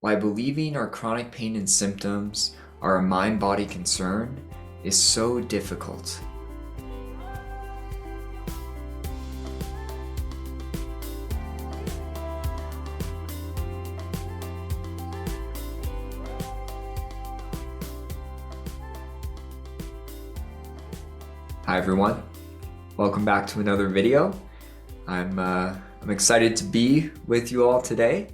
Why believing our chronic pain and symptoms are a mind-body concern is so difficult. Hi everyone, welcome back to another video. I'm excited to be with you all today.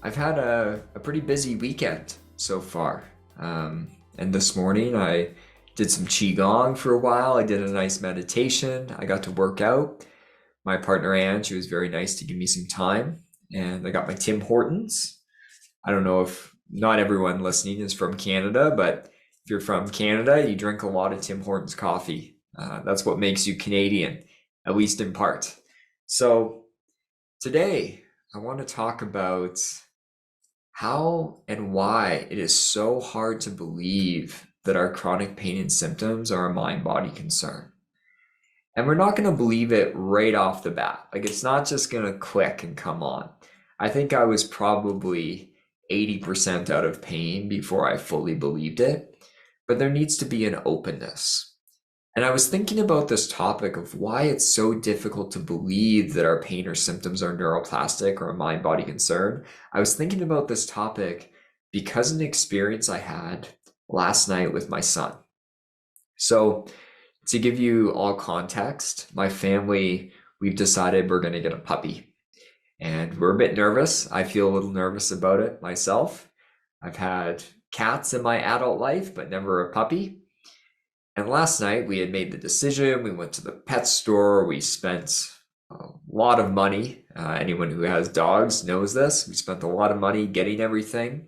I've had a pretty busy weekend so far, and this morning I did some qigong for a while. I did a nice meditation. I got to work out. My partner Anne, she was very nice to give me some time, and I got my Tim Hortons. I don't know if not everyone listening is from Canada, but if you're from Canada, you drink a lot of Tim Hortons coffee. That's what makes you Canadian, at least in part. So today I want to talk about how and why it is so hard to believe that our chronic pain and symptoms are a mind-body concern. And we're not going to believe it right off the bat. Like, it's not just going to click and come on. I think I was probably 80% out of pain before I fully believed it, but there needs to be an openness. And I was thinking about this topic of why it's so difficult to believe that our pain or symptoms are neuroplastic or a mind-body concern. I was thinking about this topic because of an experience I had last night with my son. So to give you all context, my family, we've decided we're going to get a puppy. And we're a bit nervous. I feel a little nervous about it myself. I've had cats in my adult life, but never a puppy. And last night we had made the decision. We went to the pet store. We spent a lot of money. Anyone who has dogs knows this. We spent a lot of money getting everything.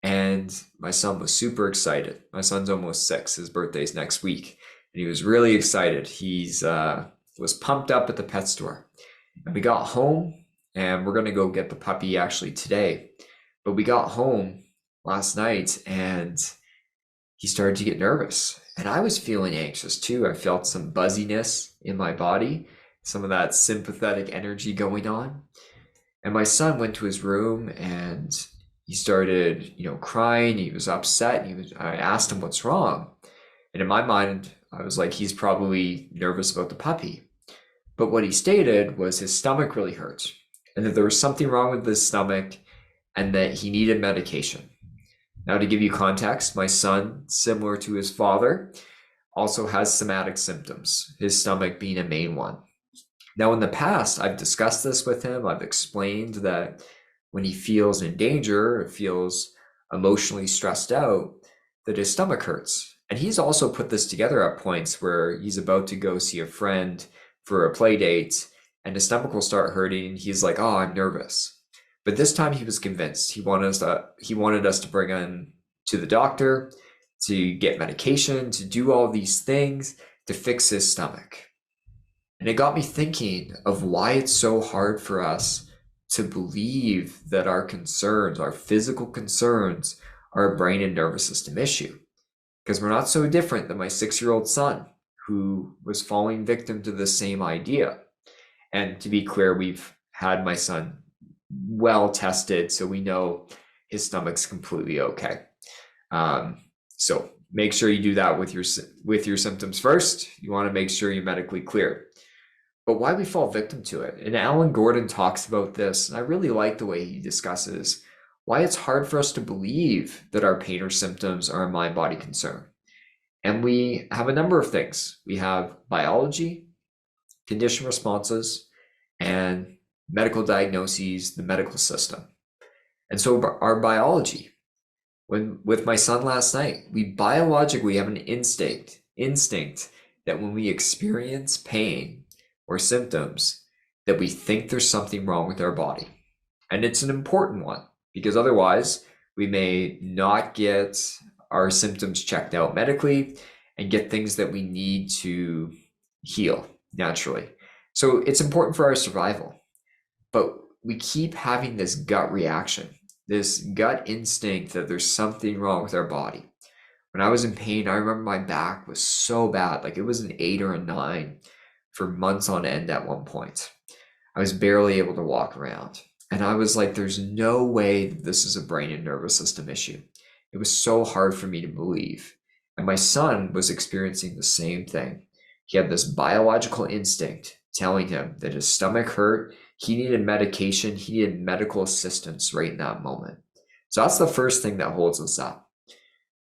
And my son was super excited. My son's almost 6. His birthday's next week. And he was really excited. He's was pumped up at the pet store. And we got home and we're going to go get the puppy actually today. But we got home last night and he started to get nervous. And I was feeling anxious too. I felt some buzziness in my body, some of that sympathetic energy going on. And my son went to his room and he started, crying. He was upset. I asked him what's wrong. And in my mind, I was like, he's probably nervous about the puppy. But what he stated was his stomach really hurt and that there was something wrong with his stomach and that he needed medication. Now, to give you context, my son, similar to his father, also has somatic symptoms, his stomach being a main one. Now, in the past, I've discussed this with him. I've explained that when he feels in danger, or feels emotionally stressed out, that his stomach hurts. And he's also put this together at points where he's about to go see a friend for a play date and his stomach will start hurting. He's like, oh, I'm nervous. But this time he was convinced. He wanted us to bring him to the doctor, to get medication, to do all these things to fix his stomach. And it got me thinking of why it's so hard for us to believe that our concerns, our physical concerns, are a brain and nervous system issue. Because we're not so different than my 6-year-old son, who was falling victim to the same idea. And to be clear, we've had my son well tested, so we know his stomach's completely okay. So make sure you do that with your symptoms first. You want to make sure you're medically clear. But why we fall victim to it? And Alan Gordon talks about this, and I really like the way he discusses why it's hard for us to believe that our pain or symptoms are a mind-body concern. And we have a number of things. We have biology, condition responses, and medical diagnoses, the medical system. And so our biology, with my son last night, we biologically have an instinct that when we experience pain or symptoms, that we think there's something wrong with our body. And it's an important one because otherwise we may not get our symptoms checked out medically and get things that we need to heal naturally. So it's important for our survival. But we keep having this gut reaction, this gut instinct that there's something wrong with our body. When I was in pain, I remember my back was so bad, like it was an 8 or a 9 for months on end at one point. I was barely able to walk around. And I was like, there's no way that this is a brain and nervous system issue. It was so hard for me to believe. And my son was experiencing the same thing. He had this biological instinct telling him that his stomach hurt, he needed medication, he needed medical assistance right in that moment. So that's the first thing that holds us up.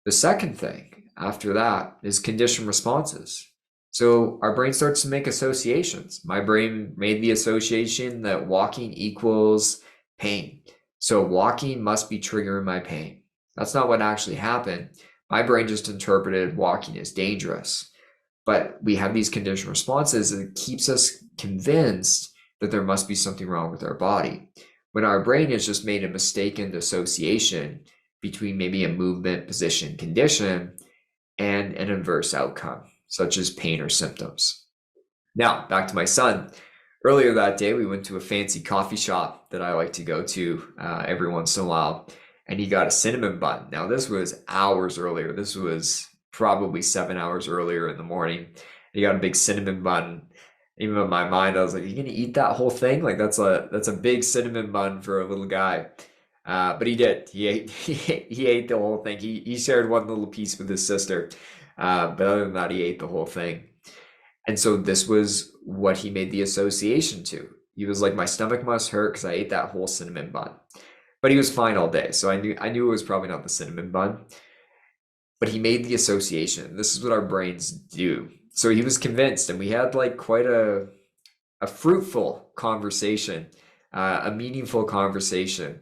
The second thing after that is conditioned responses. So our brain starts to make associations. My brain made the association that walking equals pain. So walking must be triggering my pain. That's not what actually happened. My brain just interpreted walking as dangerous. But we have these conditioned responses and it keeps us convinced that there must be something wrong with our body. When our brain has just made a mistaken association between maybe a movement, position, condition, and an adverse outcome, such as pain or symptoms. Now, back to my son. Earlier that day, we went to a fancy coffee shop that I like to go to every once in a while, and he got a cinnamon bun. Now, this was hours earlier. This was probably 7 hours earlier in the morning. He got a big cinnamon bun. Even in my mind, I was like, "Are you gonna eat that whole thing? Like that's a big cinnamon bun for a little guy." But he did. He ate the whole thing. He shared one little piece with his sister. But other than that, he ate the whole thing. And so this was what he made the association to. He was like, my stomach must hurt because I ate that whole cinnamon bun. But he was fine all day. So I knew it was probably not the cinnamon bun. But he made the association. This is what our brains do. So he was convinced, and we had like quite a fruitful conversation, a meaningful conversation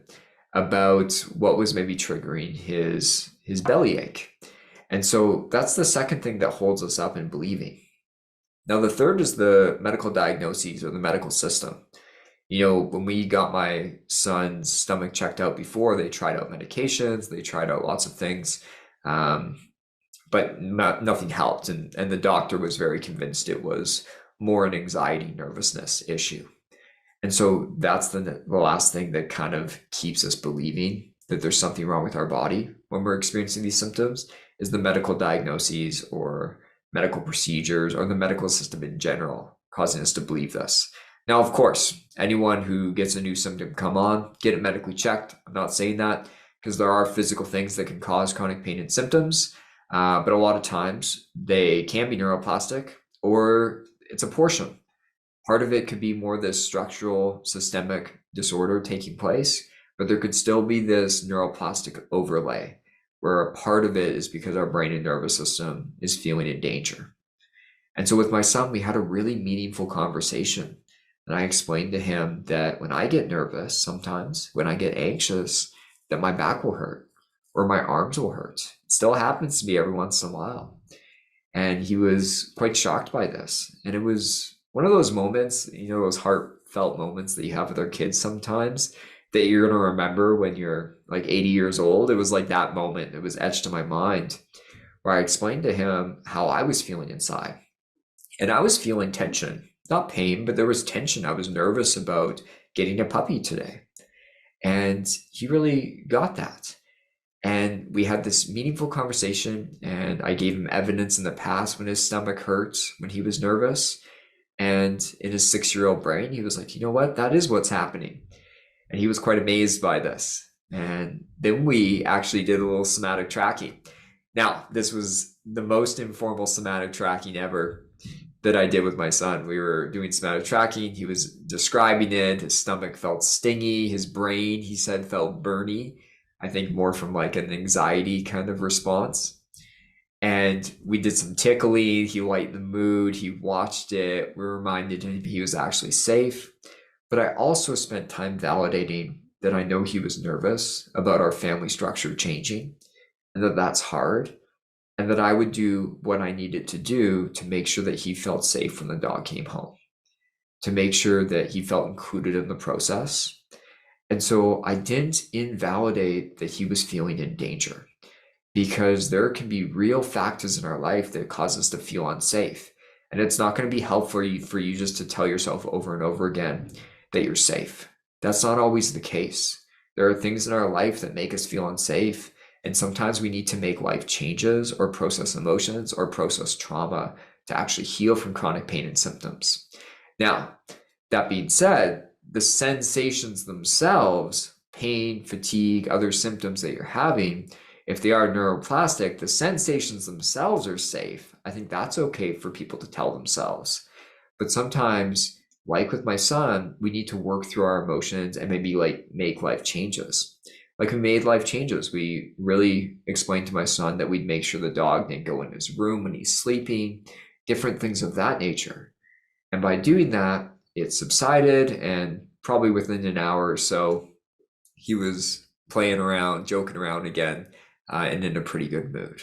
about what was maybe triggering his bellyache. And so that's the second thing that holds us up in believing. Now, the third is the medical diagnoses or the medical system. You know, when we got my son's stomach checked out before, they tried out medications, they tried out lots of things, but nothing helped. And the doctor was very convinced it was more an anxiety, nervousness issue. And so that's the last thing that kind of keeps us believing that there's something wrong with our body when we're experiencing these symptoms is the medical diagnoses or medical procedures or the medical system in general causing us to believe this. Now, of course, anyone who gets a new symptom come on, get it medically checked. I'm not saying that because there are physical things that can cause chronic pain and symptoms, but a lot of times they can be neuroplastic or it's a portion. Part of it could be more this structural systemic disorder taking place, but there could still be this neuroplastic overlay where a part of it is because our brain and nervous system is feeling in danger. And so with my son, we had a really meaningful conversation. And I explained to him that when I get nervous, sometimes when I get anxious, that my back will hurt or my arms will hurt. It still happens to me every once in a while. And he was quite shocked by this. And it was one of those moments, you know, those heartfelt moments that you have with our kids sometimes that you're going to remember when you're like 80 years old. It was like that moment. It was etched to my mind where I explained to him how I was feeling inside. And I was feeling tension, not pain, but there was tension. I was nervous about getting a puppy today. And he really got that. And we had this meaningful conversation, and I gave him evidence in the past when his stomach hurt, when he was nervous. And in his 6-year-old brain, he was like, you know what? That is what's happening. And he was quite amazed by this. And then we actually did a little somatic tracking. Now, this was the most informal somatic tracking ever that I did with my son. We were doing somatic tracking. He was describing it. His stomach felt stingy. His brain, he said, felt burny. I think more from like an anxiety kind of response. And we did some tickling. He lightened the mood. He watched it. We reminded him he was actually safe. But I also spent time validating that I know he was nervous about our family structure changing and that that's hard. And that I would do what I needed to do to make sure that he felt safe when the dog came home, to make sure that he felt included in the process. And so I didn't invalidate that he was feeling in danger, because there can be real factors in our life that cause us to feel unsafe. And it's not going to be helpful for you just to tell yourself over and over again that you're safe. That's not always the case. There are things in our life that make us feel unsafe. And sometimes we need to make life changes or process emotions or process trauma to actually heal from chronic pain and symptoms. Now, that being said, the sensations themselves, pain, fatigue, other symptoms that you're having, if they are neuroplastic, the sensations themselves are safe. I think that's okay for people to tell themselves. But sometimes, like with my son, we need to work through our emotions and maybe like make life changes. Like we made life changes. We really explained to my son that we'd make sure the dog didn't go in his room when he's sleeping, different things of that nature. And by doing that, it subsided, and probably within an hour or so, he was playing around, joking around again, and in a pretty good mood.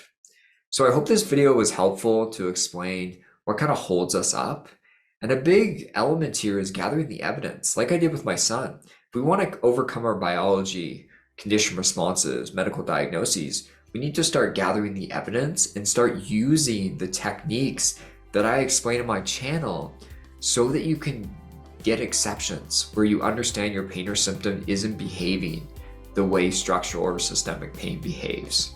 So I hope this video was helpful to explain what kind of holds us up. And a big element here is gathering the evidence, like I did with my son. If we want to overcome our biology, condition responses, medical diagnoses, we need to start gathering the evidence and start using the techniques that I explain in my channel so that you can get exceptions where you understand your pain or symptom isn't behaving the way structural or systemic pain behaves.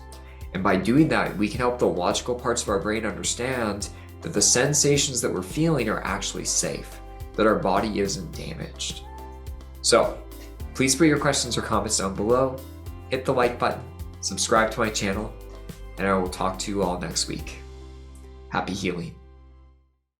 And by doing that, we can help the logical parts of our brain understand that the sensations that we're feeling are actually safe, that our body isn't damaged. So please put your questions or comments down below, hit the like button, subscribe to my channel, and I will talk to you all next week. Happy healing.